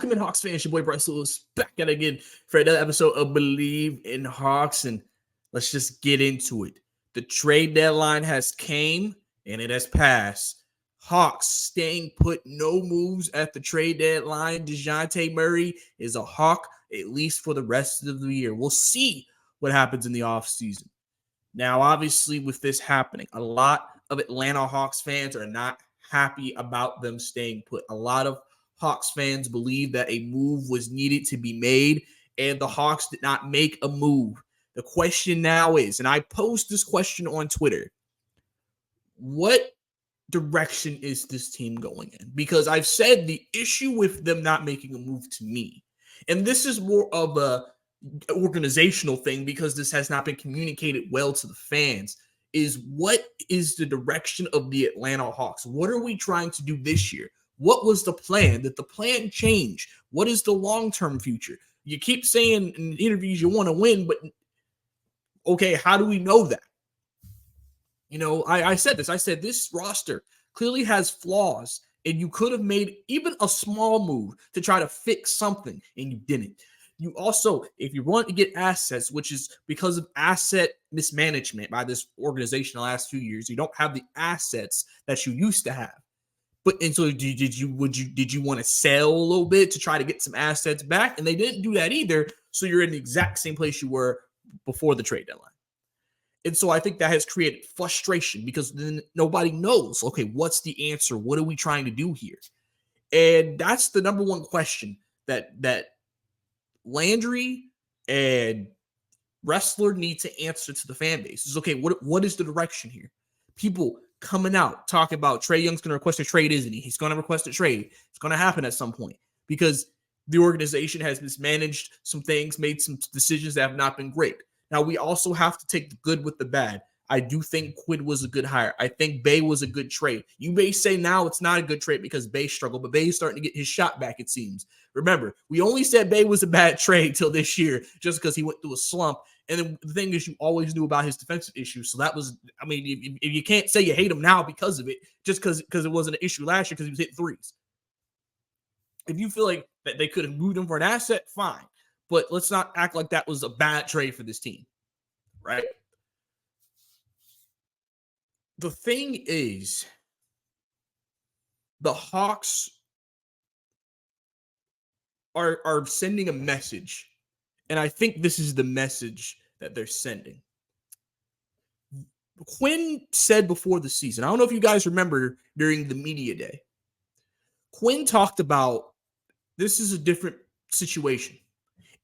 Welcome in, Hawks fans. Your boy Bryce Lewis back at it again for another episode of Bleav in Hawks, and let's just get into it. The trade deadline has came and it has passed. Hawks staying put, no moves at the trade deadline. DeJounte Murray is a Hawk at least for the rest of the year. We'll see what happens in the offseason. Now, obviously, with this happening, a lot of Atlanta Hawks fans are not happy about them staying put. A lot of Hawks fans believe that a move was needed to be made, and the Hawks did not make a move. The question now is, and I posed this question on Twitter, what direction is this team going in? Because I've said the issue with them not making a move to me, and this is more of a organizational thing because this has not been communicated well to the fans, is what is the direction of the Atlanta Hawks? What are we trying to do this year? What was the plan? Did the plan change? What is the long-term future? You keep saying in interviews you want to win, but okay, how do we know that? You know, I said this. I said this roster clearly has flaws, and you could have made even a small move to try to fix something, and you didn't. You also, if you want to get assets, which is because of asset mismanagement by this organization the last few years, you don't have the assets that you used to have. But and so did you want to sell a little bit to try to get some assets back? And they didn't do that either. So you're in the exact same place you were before the trade deadline. And so I think that has created frustration because then nobody knows, okay, what's the answer? What are we trying to do here? And that's the number one question that Landry and Wrestler need to answer to the fan base. Is okay, what is the direction here? People coming out talking about Trae Young's going to request a trade, isn't he? He's going to request a trade. It's going to happen at some point because the organization has mismanaged some things, made some decisions that have not been great. Now, we also have to take the good with the bad. I do think Quinn was a good hire. I think Bey was a good trade. You may say now it's not a good trade because Bey struggled, but Bey's starting to get his shot back, it seems. Remember, we only said Bey was a bad trade till this year just because he went through a slump. And then the thing is, you always knew about his defensive issues. So that was, I mean, if you can't say you hate him now because of it, just because it wasn't an issue last year because he was hitting threes. If you feel like that they could have moved him for an asset, fine. But let's not act like that was a bad trade for this team, right? The thing is, the Hawks are sending a message, and I think this is the message that they're sending. Quinn said before the season, I don't know if you guys remember during the media day, Quinn talked about this is a different situation.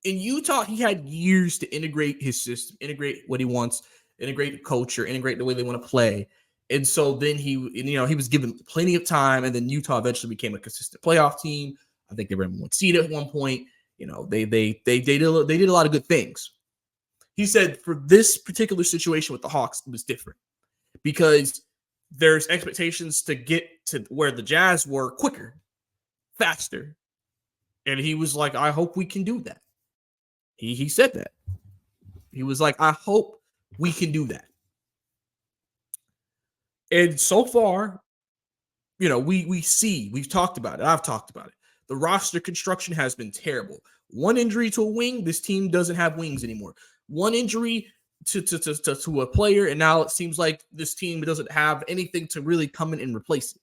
In Utah, he had years to integrate his system, integrate what he wants, integrate the culture, integrate the way they want to play. And so then he was given plenty of time, and then Utah eventually became a consistent playoff team. I think they were number one seed at one point. You know, they did a lot of good things. He said for this particular situation with the Hawks, it was different because there's expectations to get to where the Jazz were quicker, faster. And he was like, I hope we can do that. He said that. He was like, I hope we can do that. And so far, you know, we've talked about it. I've talked about it. The roster construction has been terrible. One injury to a wing, this team doesn't have wings anymore. One injury to a player, and now it seems like this team doesn't have anything to really come in and replace it.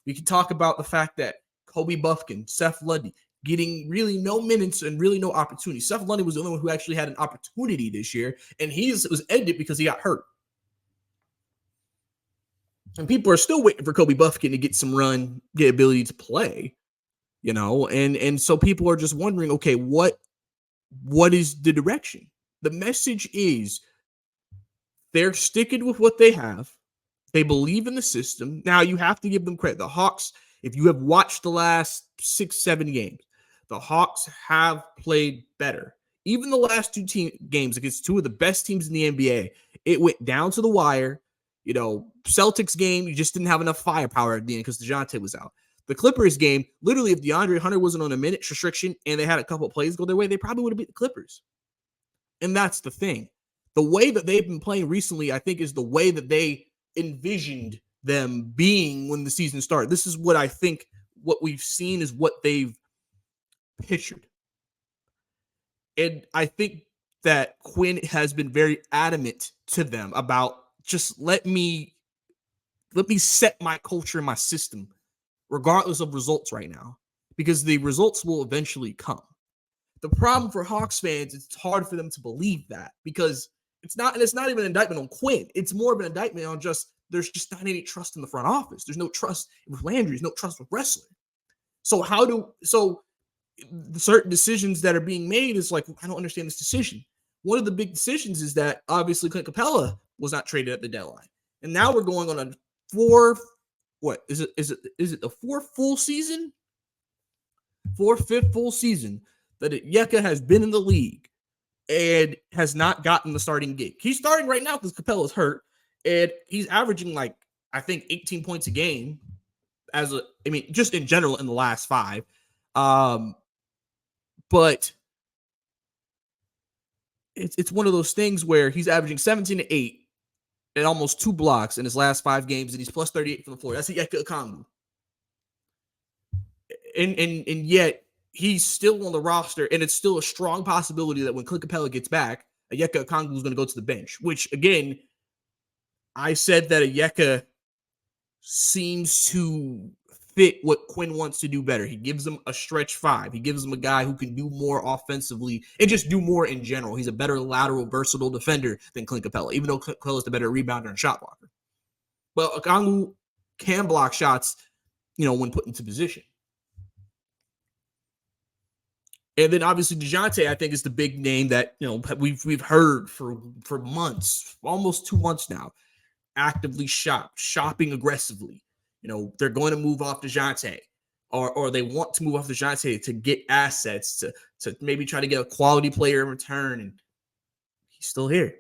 We can talk about the fact that Kobe Buffkin, Seth Lundy, getting really no minutes and really no opportunity. Seth Lundy was the only one who actually had an opportunity this year, and was ended because he got hurt. And people are still waiting for Kobe Buffkin to get some run, get ability to play, you know, and so people are just wondering, okay, what is the direction? The message is they're sticking with what they have. They believe in the system. Now, you have to give them credit. The Hawks, if you have watched the last 6-7 games, the Hawks have played better. Even the last two games against two of the best teams in the NBA, it went down to the wire. You know, Celtics game, you just didn't have enough firepower at the end because DeJounte was out. The Clippers game, literally, if DeAndre Hunter wasn't on a minute restriction and they had a couple of plays go their way, they probably would have beat the Clippers. And that's the thing. The way that they've been playing recently, I think, is the way that they envisioned them being when the season started. This is what I think what we've seen is what they've pictured. And I think that Quinn has been very adamant to them about just let me set my culture and my system regardless of results right now, because the results will eventually come. The problem for Hawks fans, it's hard for them to Bleav that, because it's not even an indictment on Quinn. It's more of an indictment on just there's just not any trust in the front office. There's no trust with Landry. There's no trust with wrestling. So certain decisions that are being made is like, I don't understand this decision. One of the big decisions is that obviously Clint Capella was not traded at the deadline, and now we're going on a what is it? Is it the fourth full season? Fifth full season that Yeka has been in the league and has not gotten the starting gig. He's starting right now because Capella's hurt, and he's averaging like, I think, 18 points a game just in general in the last 5. But it's one of those things where he's averaging 17 to 8 and almost 2 blocks in his last 5 games, and he's plus 38 from the floor. That's Yeka Okongwu. And yet he's still on the roster, and it's still a strong possibility that when Clint Capella gets back, Yeka Okongwu is going to go to the bench, which, again, I said that Yeka seems to fit what Quinn wants to do better. He gives him a stretch 5. He gives him a guy who can do more offensively and just do more in general. He's a better lateral, versatile defender than Clint Capella, even though Clint Capella is the better rebounder and shot blocker. Well, Okongwu can block shots, when put into position. And then obviously DeJounte, I think, is the big name that we've heard for months, almost 2 months now, actively shopping aggressively. They're going to move off DeJounte, or they want to move off DeJounte to get assets to maybe try to get a quality player in return, and he's still here.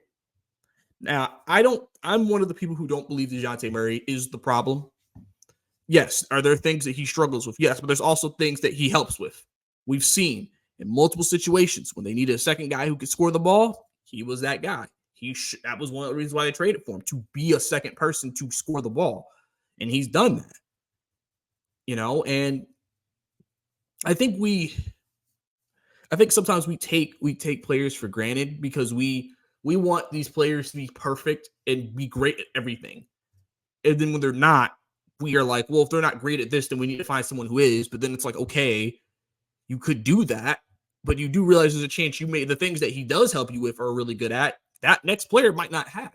Now, I'm one of the people who don't believe DeJounte Murray is the problem. Yes, are there things that he struggles with? Yes, but there's also things that he helps with. We've seen in multiple situations when they needed a second guy who could score the ball, he was that guy. That was one of the reasons why they traded for him, to be a second person to score the ball. And he's done that. And I think sometimes we take players for granted because we want these players to be perfect and be great at everything. And then when they're not, we are like, well, if they're not great at this, then we need to find someone who is. But then it's like, okay, you could do that, but you do realize there's a chance the things that he does help you with are really good at, that next player might not have.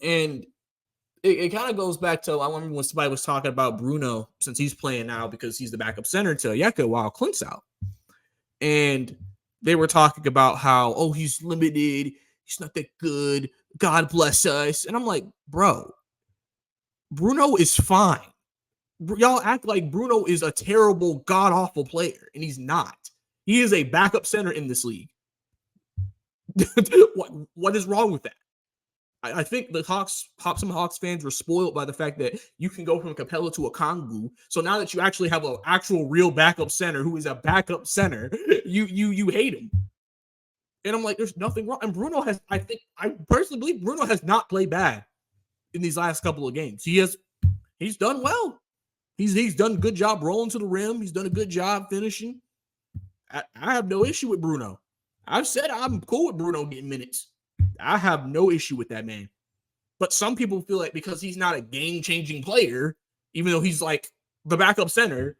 And it kind of goes back to, I remember when somebody was talking about Bruno, since he's playing now because he's the backup center to Yeka while Clint's out. And they were talking about how, he's limited, he's not that good, God bless us. And I'm like, bro, Bruno is fine. Y'all act like Bruno is a terrible, god-awful player, and he's not. He is a backup center in this league. What is wrong with that? I think some Hawks fans were spoiled by the fact that you can go from Capella to Okongwu. So now that you actually have an actual real backup center who is a backup center, you hate him. And I'm like, there's nothing wrong. And I personally Bleav Bruno has not played bad in these last couple of games. He's done well. He's done a good job rolling to the rim. He's done a good job finishing. I have no issue with Bruno. I've said I'm cool with Bruno getting minutes. I have no issue with that man. But some people feel like because he's not a game-changing player, even though he's like the backup center,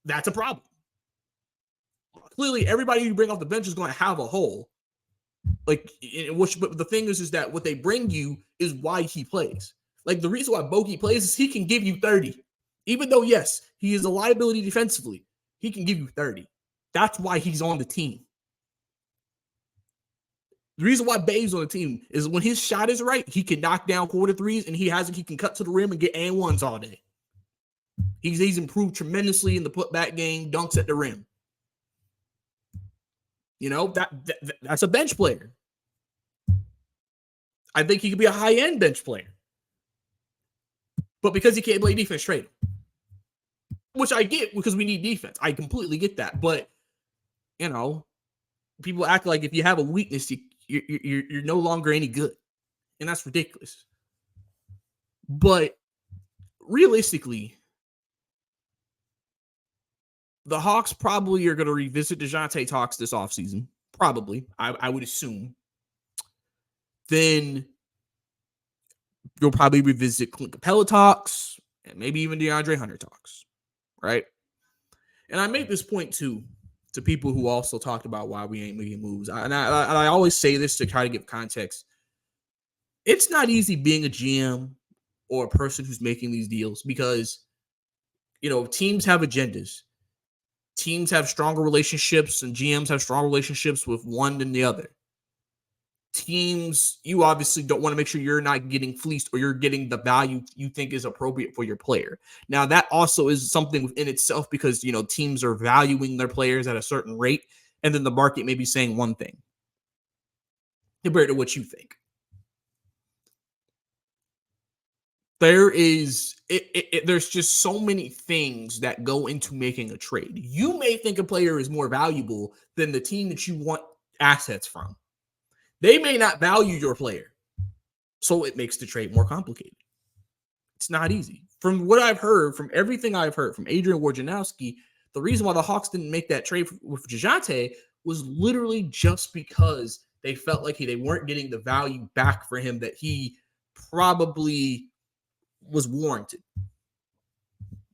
that's a problem. Clearly, everybody you bring off the bench is going to have a hole. But the thing is that what they bring you is why he plays. Like, the reason why Bogey plays is he can give you 30. Even though, yes, he is a liability defensively, he can give you 30. That's why he's on the team. The reason why Babe's on the team is when his shot is right, he can knock down quarter threes, and he can cut to the rim and get and ones all day. He's improved tremendously in the putback game, dunks at the rim. That's a bench player. I think he could be a high-end bench player. But because he can't play defense, trade him. Which I get because we need defense. I completely get that. But, people act like if you have a weakness, you're no longer any good. And that's ridiculous. But realistically, the Hawks probably are going to revisit DeJounte talks this offseason. Probably, I would assume. Then you'll probably revisit Clint Capella talks and maybe even DeAndre Hunter talks, right? And I make this point too to people who also talked about why we ain't making moves. I always say this to try to give context. It's not easy being a GM or a person who's making these deals because, teams have agendas. Teams have stronger relationships and GMs have stronger relationships with one than the other. Teams, you obviously don't want to make sure you're not getting fleeced or you're getting the value you think is appropriate for your player. Now, that also is something within itself because, teams are valuing their players at a certain rate, and then the market may be saying one thing compared to what you think. There's just so many things that go into making a trade. You may think a player is more valuable than the team that you want assets from. They may not value your player, so it makes the trade more complicated. It's not easy. From what I've heard, from everything I've heard from Adrian Wojnarowski, the reason why the Hawks didn't make that trade with DeJounte was literally just because they felt like they weren't getting the value back for him that he probably was warranted.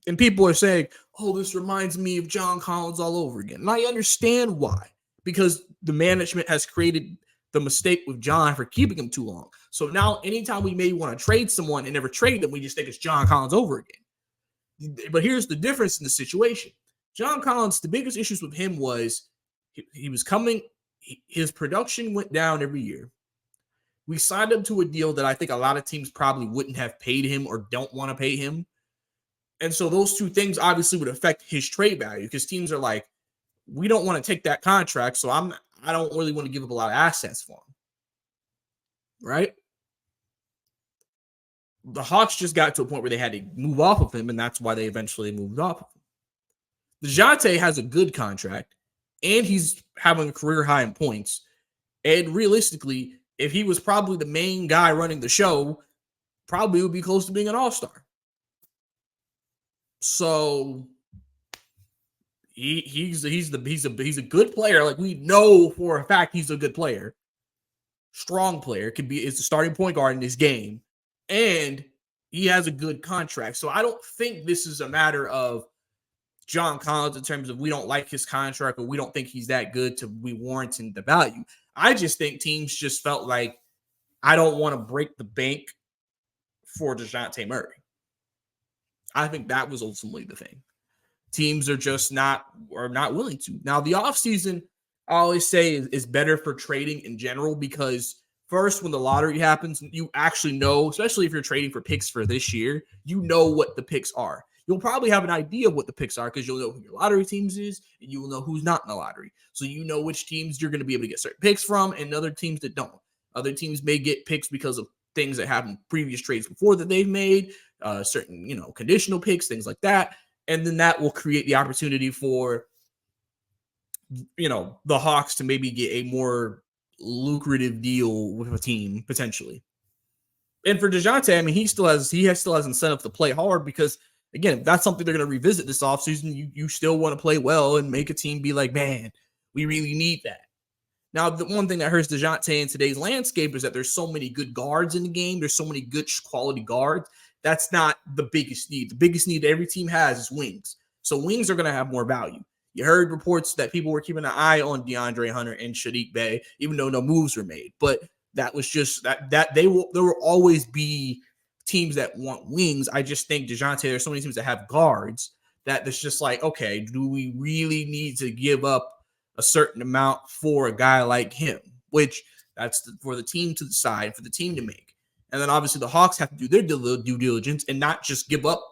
And people are saying, oh, this reminds me of John Collins all over again. And I understand why, because the management has created the mistake with John for keeping him too long. So now anytime we may want to trade someone and never trade them, we just think it's John Collins over again. But here's the difference in the situation. John Collins, the biggest issues with him was he was coming, his production went down every year. We signed him to a deal that I think a lot of teams probably wouldn't have paid him or don't want to pay him. And so those two things obviously would affect his trade value because teams are like, we don't want to take that contract, so I don't really want to give up a lot of assets for him. Right? The Hawks just got to a point where they had to move off of him, and that's why they eventually moved off of him. DeJounte has a good contract, and he's having a career high in points. And realistically, if he was probably the main guy running the show, probably would be close to being an all-star. So he's a good player. Like, we know for a fact he's a good player. Strong player, is the starting point guard in this game. And he has a good contract. So I don't think this is a matter of John Collins in terms of we don't like his contract or we don't think he's that good to be warranting the value. I just think teams just felt like, I don't want to break the bank for DeJounte Murray. I think that was ultimately the thing. Teams are just not willing to. Now, the offseason, I always say, is better for trading in general because first, when the lottery happens, you actually know, especially if you're trading for picks for this year, you know what the picks are. You'll probably have an idea of what the picks are because you'll know who your lottery teams is and you will know who's not in the lottery. So you know which teams you're going to be able to get certain picks from and other teams that don't. Other teams may get picks because of things that happened previous trades before that they've made, certain, conditional picks, things like that. And then that will create the opportunity for, the Hawks to maybe get a more lucrative deal with a team potentially. And for DeJounte, I mean, he still has incentive to play hard because, again, if that's something they're going to revisit this offseason, you still want to play well and make a team be like, man, we really need that. Now, the one thing that hurts DeJounte in today's landscape is that there's so many good guards in the game. There's so many good quality guards. That's not the biggest need. The biggest need that every team has is wings. So wings are going to have more value. You heard reports that people were keeping an eye on DeAndre Hunter and Sadiq Bey, even though no moves were made. But that was just that there will always be teams that want wings. I just think DeJounte, there's so many teams that have guards that it's just like, okay, do we really need to give up a certain amount for a guy like him? Which that's for the team to decide, for the team to make. And then obviously the Hawks have to do their due diligence and not just give up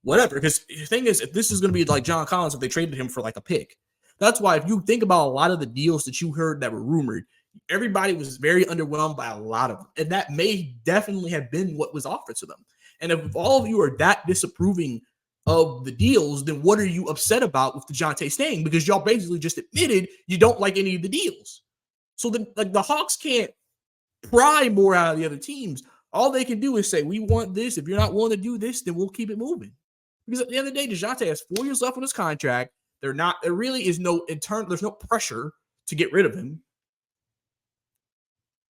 whatever. Because the thing is, if this is going to be like John Collins, if they traded him for like a pick, that's why if you think about a lot of the deals that you heard that were rumored, everybody was very underwhelmed by a lot of them. And that may definitely have been what was offered to them. And if all of you are that disapproving of the deals, then what are you upset about with DeJounte staying? Because y'all basically just admitted you don't like any of the deals. So then, like, the Hawks can't pry more out of the other teams. All they can do is say, we want this. If you're not willing to do this, then we'll keep it moving. Because at the end of the day, DeJounte has 4 years left on his contract. There really is no there's no pressure to get rid of him.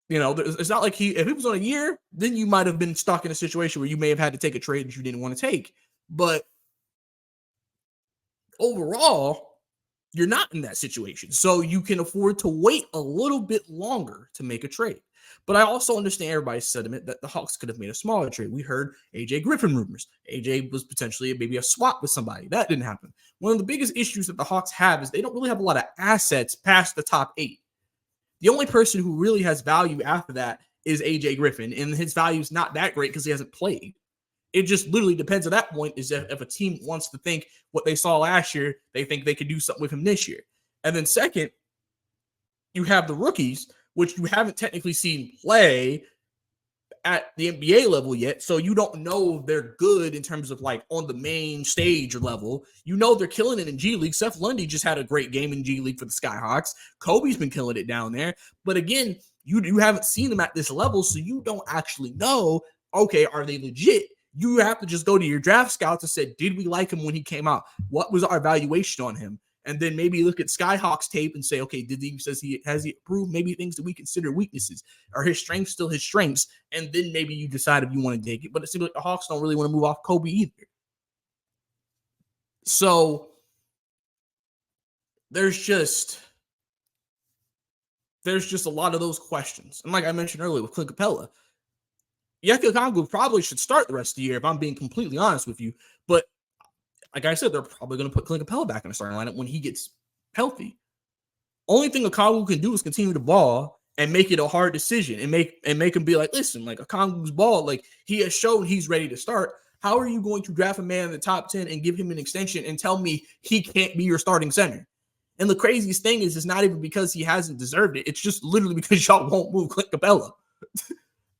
It's not like if he was on a year, then you might have been stuck in a situation where you may have had to take a trade that you didn't want to take. But overall, you're not in that situation. So you can afford to wait a little bit longer to make a trade. But I also understand everybody's sentiment that the Hawks could have made a smaller trade. We heard AJ Griffin rumors. AJ was potentially maybe a swap with somebody. That didn't happen. One of the biggest issues that the Hawks have is they don't really have a lot of assets past the top 8. The only person who really has value after that is AJ Griffin, and his value is not that great because he hasn't played. It just literally depends at that point is if a team wants to think what they saw last year, they think they could do something with him this year. And then second, you have the rookies, which you haven't technically seen play at the NBA level yet. So you don't know if they're good in terms of like on the main stage level. They're killing it in G League. Seth Lundy just had a great game in G League for the Skyhawks. Kobe's been killing it down there. But again, you haven't seen them at this level, so you don't actually know, okay, are they legit? You have to just go to your draft scouts and say, did we like him when he came out? What was our evaluation on him? And then maybe look at Skyhawks tape and say, okay, has he improved? Maybe things that we consider weaknesses. Are his strengths still his strengths? And then maybe you decide if you want to take it. But it seems like the Hawks don't really want to move off Kobe either. So there's just a lot of those questions. And like I mentioned earlier with Clint Capella, Onyeka Okongwu probably should start the rest of the year if I'm being completely honest with you. But like I said, they're probably going to put Clint Capella back in the starting lineup when he gets healthy. Only thing Okongwu can do is continue to ball and make it a hard decision and make him be like, listen, like Okongwu's ball, like he has shown he's ready to start. How are you going to draft a man in the top 10 and give him an extension and tell me he can't be your starting center? And the craziest thing is it's not even because he hasn't deserved it. It's just literally because y'all won't move Clint Capella.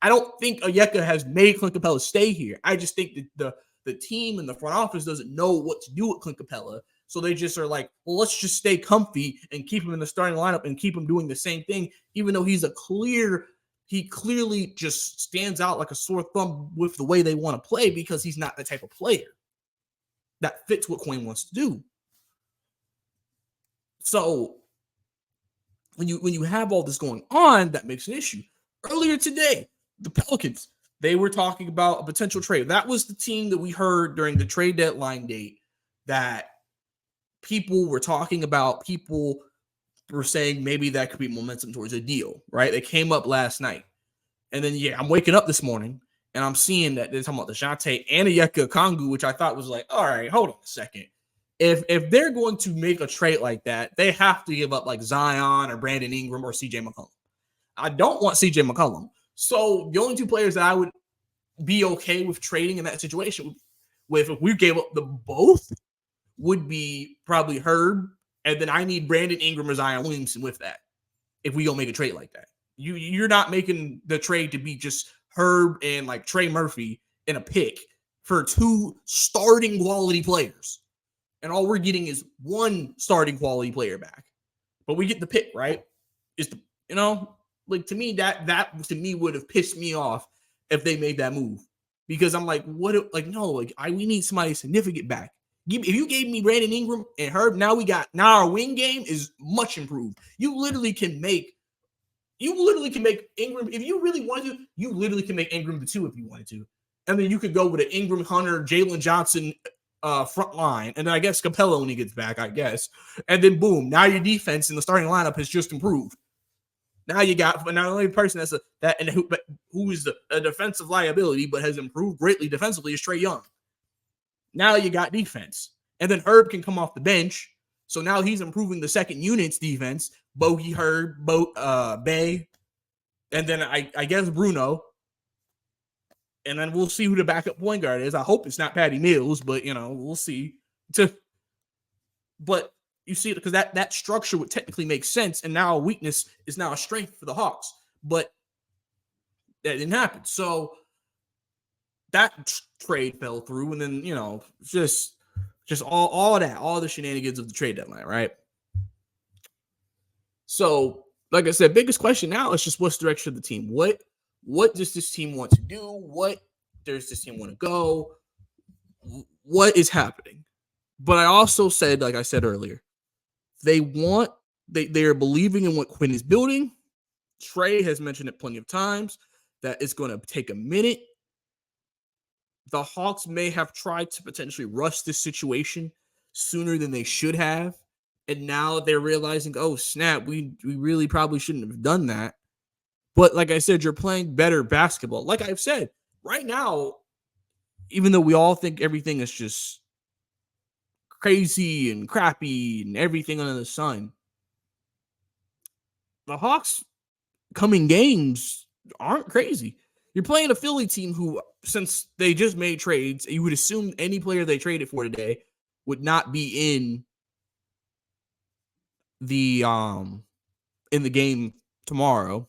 I don't think Onyeka has made Clint Capella stay here. I just think that the team and the front office doesn't know what to do with Clint Capella. So they just are like, well, let's just stay comfy and keep him in the starting lineup and keep him doing the same thing, even though he clearly just stands out like a sore thumb with the way they want to play because he's not the type of player that fits what Quinn wants to do. So when you have all this going on, that makes an issue. Earlier today, the Pelicans, they were talking about a potential trade. That was the team that we heard during the trade deadline date that people were talking about. People were saying maybe that could be momentum towards a deal, right? They came up last night. And then, I'm waking up this morning and I'm seeing that they're talking about DeJounte and Onyeka Okongwu, which I thought was like, all right, hold on a second. If they're going to make a trade like that, they have to give up like Zion or Brandon Ingram or CJ McCollum. I don't want CJ McCollum. So the only two players that I would be okay with trading in that situation with, if we gave up the both, would be probably Herb, and then I need Brandon Ingram or Zion Williamson with that. If we don't make a trade like that, you're not making the trade to be just Herb and like Trey Murphy in a pick for two starting quality players, and all we're getting is one starting quality player back. But we get the pick, right? Like to me, that to me would have pissed me off if they made that move, because I'm like, we need somebody significant back. If you gave me Brandon Ingram and Herb, now our wing game is much improved. You literally can make Ingram, if you really want to, you literally can make Ingram the 2 if you wanted to. And then you could go with an Ingram, Hunter, Jalen Johnson front line. And then I guess Capella when he gets back, I guess. And then boom, now your defense in the starting lineup has just improved. Now you got not only a person who is a defensive liability, but has improved greatly defensively is Trae Young. Now you got defense. And then Herb can come off the bench. So now he's improving the second unit's defense. Bogey, Herb, Bay. And then I guess Bruno. And then we'll see who the backup point guard is. I hope it's not Patty Mills, but, we'll see. But you see, because that structure would technically make sense. And now a weakness is now a strength for the Hawks. But that didn't happen. So that trade fell through. And then, just all that, all the shenanigans of the trade deadline, right? So, like I said, biggest question now is just what's the direction of the team? What does this team want to do? What does this team want to go? What is happening? But I also said, like I said earlier, they're believing in what Quinn is building. Trey has mentioned it plenty of times that it's going to take a minute. The Hawks may have tried to potentially rush this situation sooner than they should have. And now they're realizing, oh, snap, we really probably shouldn't have done that. But like I said, you're playing better basketball. Like I've said, right now, even though we all think everything is just crazy and crappy and everything under the sun, the Hawks coming games aren't crazy. You're playing a Philly team who, since they just made trades, you would assume any player they traded for today would not be the in the game tomorrow.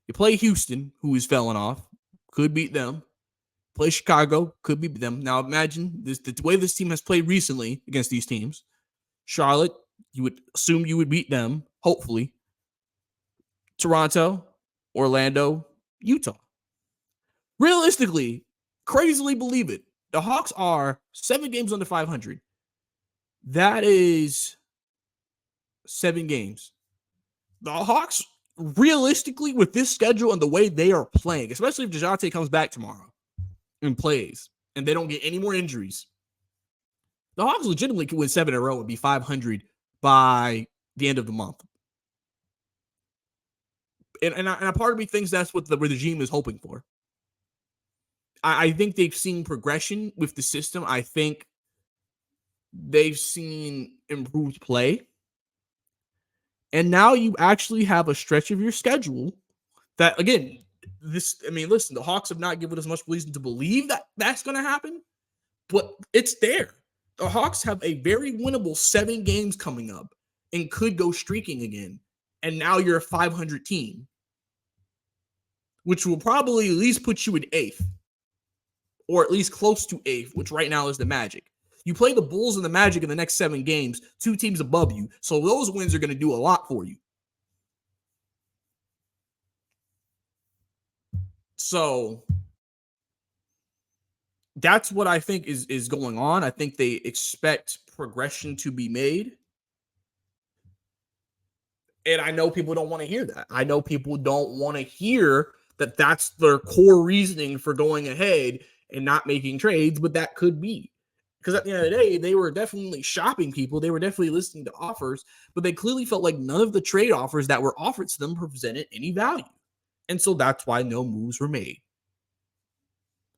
You play Houston, who is falling off, could beat them. Play Chicago, could beat them. Now imagine this: the way this team has played recently against these teams. Charlotte, you would assume you would beat them, hopefully. Toronto, Orlando, Utah. Realistically, crazily Bleav it, the Hawks are 7 games under 500. That is 7 games. The Hawks, realistically, with this schedule and the way they are playing, especially if DeJounte comes back tomorrow and plays, and they don't get any more injuries, the Hawks legitimately could win 7 in a row and be 500 by the end of the month. And a part of me thinks that's what the regime is hoping for. I think they've seen progression with the system. I think they've seen improved play. And now you actually have a stretch of your schedule that, again, listen, the Hawks have not given us much reason to believe that that's going to happen, but it's there. The Hawks have a very winnable 7 games coming up and could go streaking again. And now you're a 500 team, which will probably at least put you in 8th, or at least close to 8th, which right now is the Magic. You play the Bulls and the Magic in the next 7 games, 2 teams above you. So those wins are going to do a lot for you. So that's what I think is going on. I think they expect progression to be made. And I know people don't want to hear that. I know people don't want to hear that that's their core reasoning for going ahead and not making trades, but that could be. Because at the end of the day, they were definitely shopping people. They were definitely listening to offers, but they clearly felt like none of the trade offers that were offered to them presented any value. And so that's why no moves were made.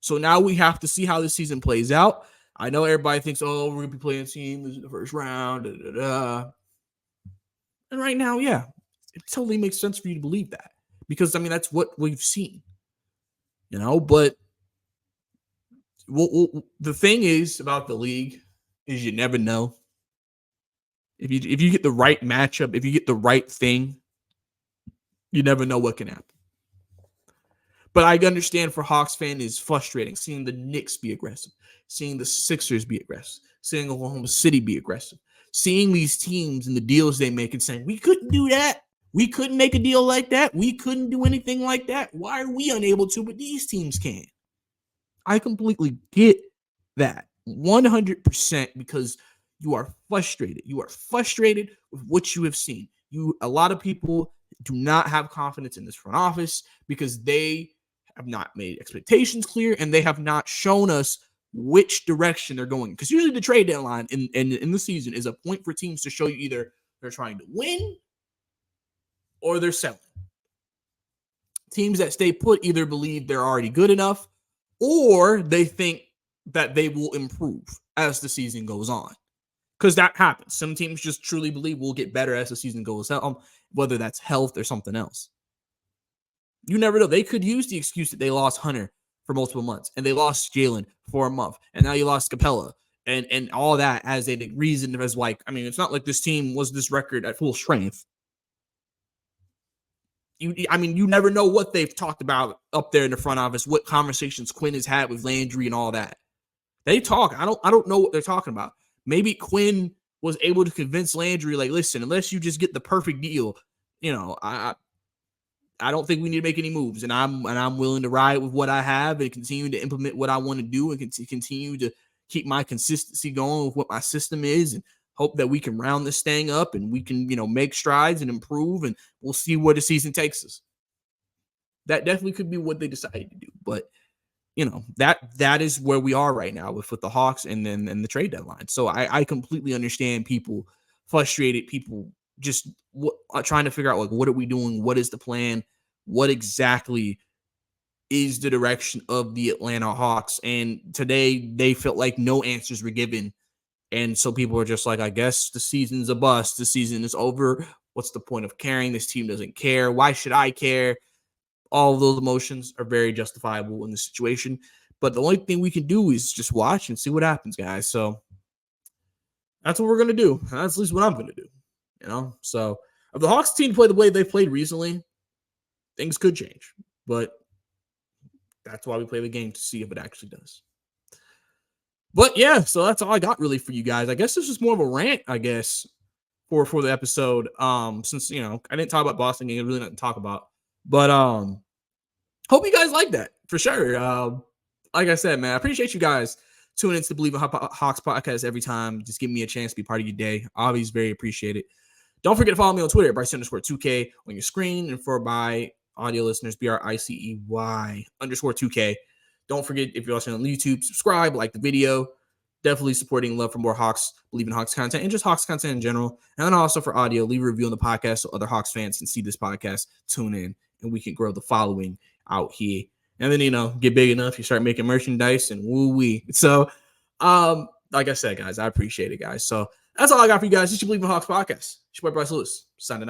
So now we have to see how this season plays out. I know everybody thinks, oh, we're going to be playing teams in the first round. And right now, yeah, it totally makes sense for you to believe that. Because, that's what we've seen. But the thing is about the league is you never know. If you get the right matchup, if you get the right thing, you never know what can happen. But I understand for Hawks fan is frustrating seeing the Knicks be aggressive, seeing the Sixers be aggressive, seeing Oklahoma City be aggressive, seeing these teams and the deals they make and saying, we couldn't do that. We couldn't make a deal like that. We couldn't do anything like that. Why are we unable to, but these teams can? I completely get that 100% because you are frustrated. You are frustrated with what you have seen. A lot of people do not have confidence in this front office because they have not made expectations clear and they have not shown us which direction they're going. Because usually the trade deadline in the season is a point for teams to show you either they're trying to win or they're selling. Teams that stay put either believe they're already good enough or they think that they will improve as the season goes on. Because that happens. Some teams just truly believe we'll get better as the season goes on, whether that's health or something else. You never know. They could use the excuse that they lost Hunter for multiple months and they lost Jalen for a month and now you lost Capella and all that as a reason as like, it's not like this team was this record at full strength. You never know what they've talked about up there in the front office, what conversations Quinn has had with Landry and all that. They talk. I don't know what they're talking about. Maybe Quinn was able to convince Landry, like, listen, unless you just get the perfect deal, I don't think we need to make any moves. And I'm willing to ride with what I have and continue to implement what I want to do and continue to keep my consistency going with what my system is and hope that we can round this thing up and we can, make strides and improve, and we'll see where the season takes us. That definitely could be what they decided to do. But that is where we are right now with the Hawks and then the trade deadline. So I completely understand people frustrated, people just trying to figure out, like, what are we doing? What is the plan? What exactly is the direction of the Atlanta Hawks? And today they felt like no answers were given. And so people are just like, I guess the season's a bust. The season is over. What's the point of caring? This team doesn't care. Why should I care? All of those emotions are very justifiable in the situation. But the only thing we can do is just watch and see what happens, guys. So that's what we're going to do. That's at least what I'm going to do. So if the Hawks team play the way they played recently, things could change. But that's why we play the game, to see if it actually does. But yeah, so that's all I got really for you guys. I guess this is more of a rant, I guess, for the episode. Since I didn't talk about Boston game, really nothing to talk about. But hope you guys like that for sure. Like I said, man, I appreciate you guys tuning into the Bleav in Hawks podcast every time. Just give me a chance to be part of your day. Always very appreciated. Don't forget to follow me on Twitter at Bryce_2K on your screen, and for my audio listeners, BRICEY_2K. Don't forget, if you're watching on YouTube, subscribe, like the video. Definitely supporting love for more Hawks, Bleav in Hawks content, and just Hawks content in general. And then also for audio, leave a review on the podcast so other Hawks fans can see this podcast, tune in, and we can grow the following out here. And then, get big enough, you start making merchandise and woo-wee. So, like I said, guys, I appreciate it, guys. So that's all I got for you guys. This is your Bleav in Hawks podcast. It's your boy Bryce Lewis, signing out.